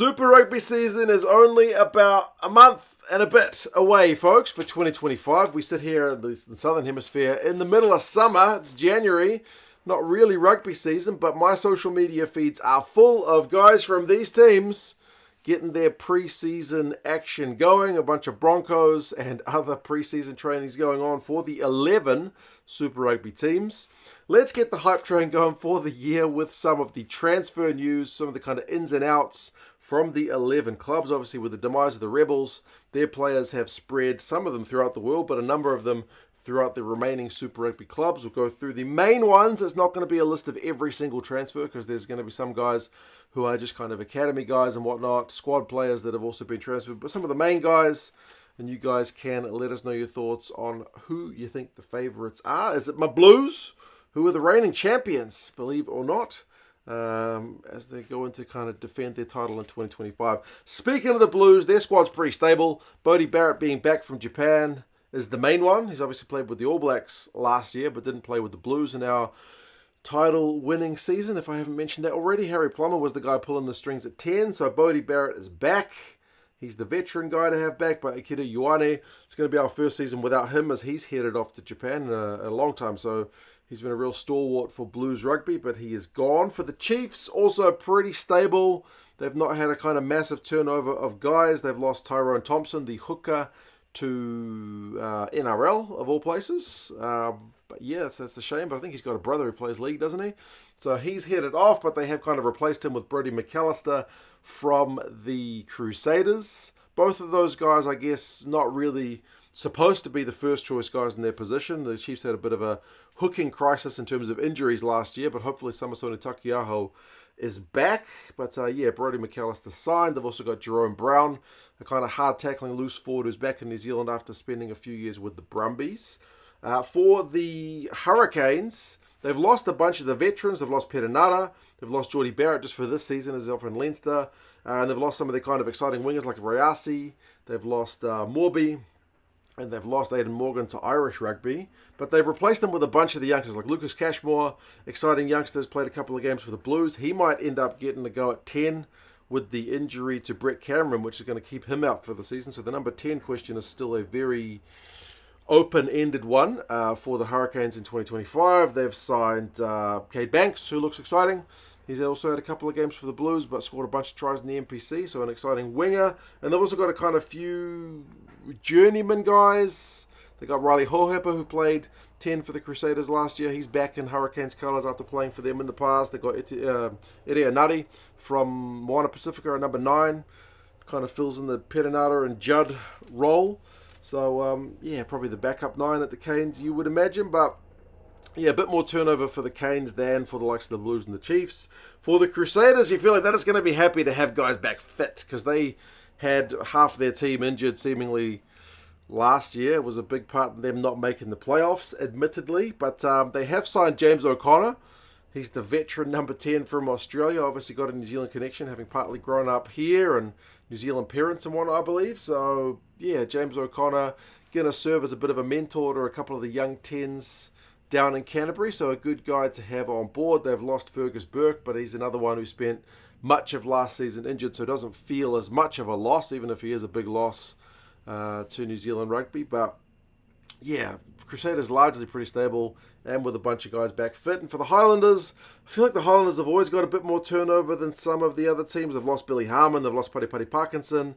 Super Rugby season is only about a month and a bit away, folks, for 2025. We sit here in the Southern Hemisphere in the middle of summer. It's January. Not really rugby season, but my social media feeds are full of guys from these teams getting their pre-season action going. A bunch of Broncos and other pre-season trainings going on for the 11 Super Rugby teams. Let's get the hype train going for the year with some of the transfer news, some of the kind of ins and outs from the 11 clubs. Obviously, with the demise of the Rebels, their players have spread, some of them throughout the world, but a number of them throughout the remaining Super Rugby clubs. We'll go through the main ones. It's not going to be a list of every single transfer because there's going to be some guys who are just kind of academy guys and whatnot, squad players that have also been transferred, but some of the main guys. And you guys can let us know your thoughts on who you think the favourites are. Is it my Blues, who are the reigning champions, believe it or not, as they go in to kind of defend their title in 2025. Speaking of the Blues, their squad's pretty stable. Bodie Barrett being back from Japan is the main one. He's obviously played with the All Blacks last year, but didn't play with the Blues in our title-winning season, if I haven't mentioned that already. Harry Plummer was the guy pulling the strings at 10, so Bodie Barrett is back. He's the veteran guy to have back, but Akira Ioane, it's going to be our first season without him as he's headed off to Japan in a long time. So he's been a real stalwart for Blues rugby, but he is gone. For the Chiefs, also pretty stable. They've not had a kind of massive turnover of guys. They've lost Tyrone Thompson, the hooker, to NRL, of all places. But yes, that's a shame. But I think he's got a brother who plays league, doesn't he? So he's headed off, but they have kind of replaced him with Brodie McAllister from the Crusaders. Both of those guys, I guess, not really supposed to be the first choice guys in their position. The Chiefs had a bit of a hooking crisis in terms of injuries last year, but hopefully Samisoni Takiaho is back. But Brodie McAllister signed. They've also got Jerome Brown, a kind of hard-tackling loose forward who's back in New Zealand after spending a few years with the Brumbies. For the Hurricanes, they've lost a bunch of the veterans. They've lost Perenara. They've lost Geordie Barrett just for this season as over in Leinster. And they've lost some of their kind of exciting wingers like Rayasi. They've lost Morby. And they've lost Aidan Morgan to Irish rugby. But they've replaced them with a bunch of the youngsters like Lucas Cashmore. Exciting youngsters, played a couple of games for the Blues. He might end up getting a go at 10 with the injury to Brett Cameron, which is going to keep him out for the season. So the number 10 question is still a very open-ended one for the Hurricanes in 2025. They've signed Cade Banks, who looks exciting. He's also had a couple of games for the Blues, but scored a bunch of tries in the NPC, so an exciting winger. And they've also got a kind of few journeyman guys. They got Riley Hohepa, who played 10 for the Crusaders last year. He's back in Hurricanes colours after playing for them in the past. They've got Erea Nutty from Moana Pacifica at number 9. Kind of fills in the Perenara and Judd role. So, probably the backup 9 at the Canes, you would imagine. But, a bit more turnover for the Canes than for the likes of the Blues and the Chiefs. For the Crusaders, you feel like that is going to be happy to have guys back fit because they had half their team injured seemingly last year. It was a big part in them not making the playoffs, admittedly. But they have signed James O'Connor. He's the veteran number 10 from Australia. Obviously got a New Zealand connection, having partly grown up here and New Zealand parents and whatnot, I believe. So, James O'Connor going to serve as a bit of a mentor to a couple of the young 10s down in Canterbury. So a good guy to have on board. They've lost Fergus Burke, but he's another one who spent much of last season injured, so it doesn't feel as much of a loss, even if he is a big loss to New Zealand rugby. But, Crusaders largely pretty stable and with a bunch of guys back fit. And for the Highlanders, I feel like the Highlanders have always got a bit more turnover than some of the other teams. They've lost Billy Harmon, they've lost Paddy Parkinson,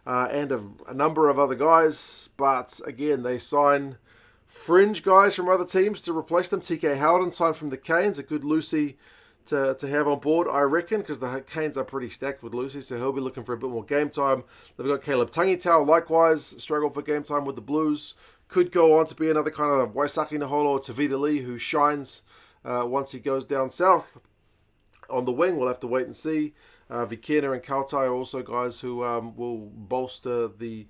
and a number of other guys. But, again, they sign fringe guys from other teams to replace them. TK Howden signed from the Canes, a good Lucy to have on board, I reckon, because the Canes are pretty stacked with Lucy, so he'll be looking for a bit more game time. They've got Caleb Tangitau, likewise, struggled for game time with the Blues. Could go on to be another kind of Waisaki Naholo or Tavita Lee who shines once he goes down south on the wing. We'll have to wait and see. Vikena and Kautai are also guys who will bolster the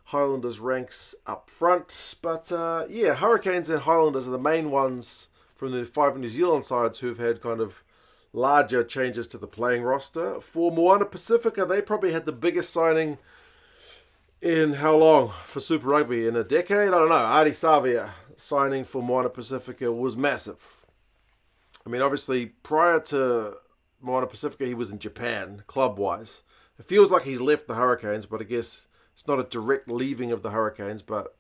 Highlanders ranks up front. But Hurricanes and Highlanders are the main ones from the 5 New Zealand sides who've had kind of larger changes to the playing roster. For Moana Pacifica, they probably had the biggest signing in how long for Super Rugby? In a decade? I don't know. Adi Savia signing for Moana Pacifica was massive. I mean, obviously, prior to Moana Pacifica, he was in Japan, club-wise. It feels like he's left the Hurricanes, but I guess it's not a direct leaving of the Hurricanes, but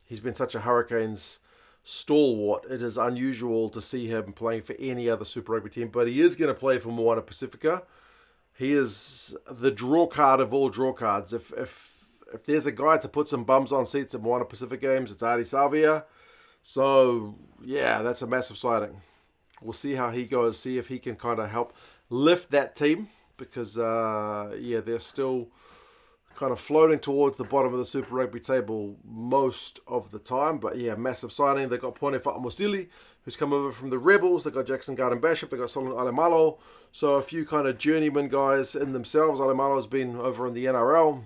he's been such a Hurricanes stalwart. It is unusual to see him playing for any other Super Rugby team, but he is going to play for Moana Pacifica. He is the draw card of all draw cards. If there's a guy to put some bums on seats at Moana Pacific games, it's Ardie Savea. So, yeah, that's a massive sighting. We'll see how he goes, see if he can kind of help lift that team, because, they're still kind of floating towards the bottom of the Super Rugby table most of the time. But, yeah, massive signing. They've got Pone Fa'amostili, who's come over from the Rebels. They've got Jackson Garden-Bishop. They've got Solomon Alemalo. So a few kind of journeyman guys in themselves. Alemalo's been over in the NRL.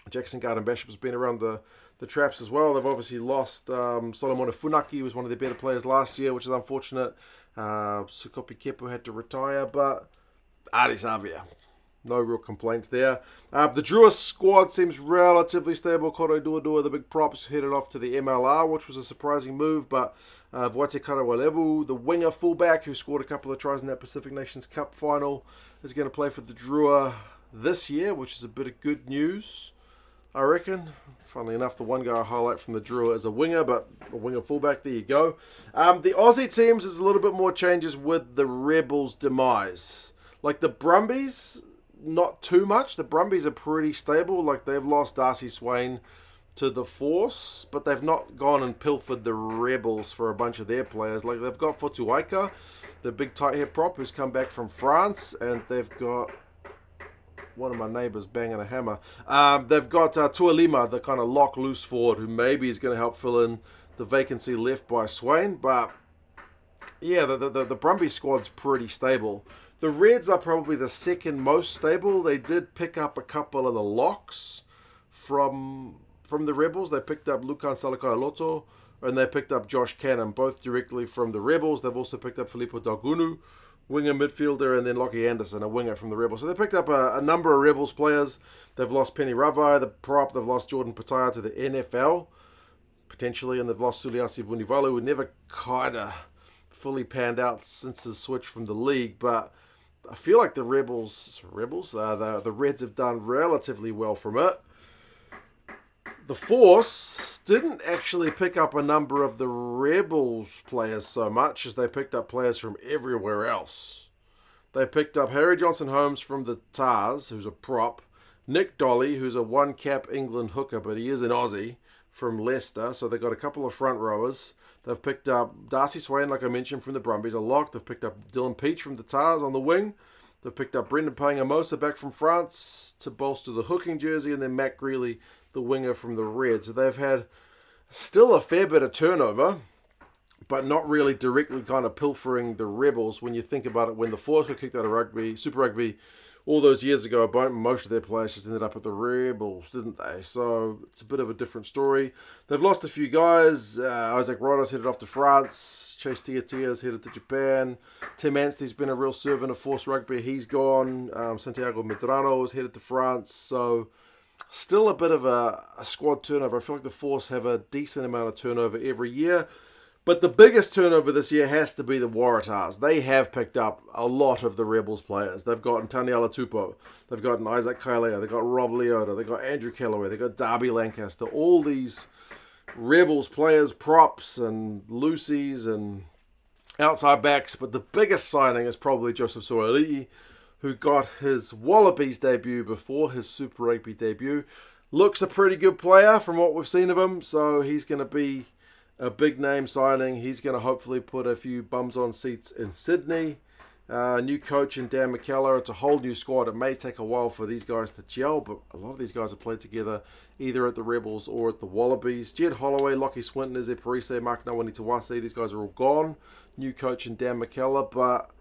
Jackson Garden-Bishop's been around the traps as well. They've obviously lost Solomon Funaki, who was one of their better players last year, which is unfortunate. Sukopi Kepu had to retire, but Ardie Savea, no real complaints there. The Drua squad seems relatively stable. Koro Duadua, the big props, headed off to the MLR, which was a surprising move, but Voate Karawalevu, the winger fullback who scored a couple of tries in that Pacific Nations Cup final, is going to play for the Drua this year, which is a bit of good news, I reckon. Funnily enough, the one guy I highlight from the Drua is a winger, but a winger fullback, there you go. The Aussie teams is a little bit more changes with the Rebels' demise. Like the Brumbies, not too much. The Brumbies are pretty stable. Like they've lost Darcy Swain to the Force, but they've not gone and pilfered the Rebels for a bunch of their players. Like they've got Fotuaika, the big tight head prop who's come back from France, and they've got one of my neighbours banging a hammer. They've got Tualima, the kind of lock loose forward, who maybe is going to help fill in the vacancy left by Swain. But yeah, the Brumbies squad's pretty stable. The Reds are probably the second most stable. They did pick up a couple of the locks from the Rebels. They picked up Lukan Salakaia-Loto and they picked up Josh Cannon, both directly from the Rebels. They've also picked up Filippo Dalgunu, winger midfielder, and then Lockie Anderson, a winger from the Rebels. So they picked up a number of Rebels players. They've lost Penny Ravai, the prop. They've lost Jordan Pataya to the NFL, potentially, and they've lost Suliasi Vunivalu, who never kind of fully panned out since his switch from the league. But I feel like the the Reds have done relatively well from it. The Force didn't actually pick up a number of the Rebels players so much as they picked up players from everywhere else. They picked up Harry Johnson-Holmes from the Tars, who's a prop. Nick Dolly, who's a one-cap England hooker, but he is an Aussie, from Leicester. So they've got a couple of front rowers. They've picked up Darcy Swain, like I mentioned, from the Brumbies, a lock. They've picked up Dylan Peach from the Tars on the wing. They've picked up Brendan Paingamosa back from France to bolster the hooking jersey, and then Matt Greeley, the winger from the Reds. So they've had still a fair bit of turnover, but not really directly kind of pilfering the Rebels when you think about it. When the Force got kicked out of rugby, Super Rugby, all those years ago, most of their players just ended up at the Rebels, didn't they? So it's a bit of a different story. They've lost a few guys. Isaac Roda's headed off to France. Chase Tiatia's headed to Japan. Tim Anstey's been a real servant of Force Rugby. He's gone. Santiago Medrano is headed to France. So still a bit of a squad turnover. I feel like the Force have a decent amount of turnover every year. But the biggest turnover this year has to be the Waratahs. They have picked up a lot of the Rebels players. They've gotten Taniela Tupou. They've gotten Isaac Kailea. They've got Rob Leota. They've got Andrew Kellaway. They've got Darby Lancaster. All these Rebels players, props and Lucy's and outside backs. But the biggest signing is probably Joseph Soali'i, who got his Wallabies debut before his Super Rugby debut. Looks a pretty good player from what we've seen of him. So he's going to be a big name signing. He's going to hopefully put a few bums on seats in Sydney. New coach in Dan McKellar. It's a whole new squad. It may take a while for these guys to gel, but a lot of these guys have played together either at the Rebels or at the Wallabies. Jed Holloway, Lockie Swinton, Eze Parise, Mark Nawani Tawase. These guys are all gone. New coach in Dan McKellar. But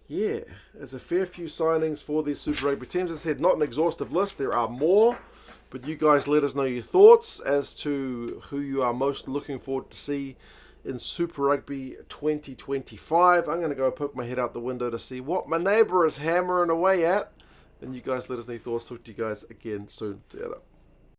yeah, there's a fair few signings for these Super Rugby teams. As I said, not an exhaustive list. There are more. But you guys let us know your thoughts as to who you are most looking forward to see in Super Rugby 2025. I'm going to go poke my head out the window to see what my neighbour is hammering away at. And you guys let us know your thoughts. Talk to you guys again soon. See you later.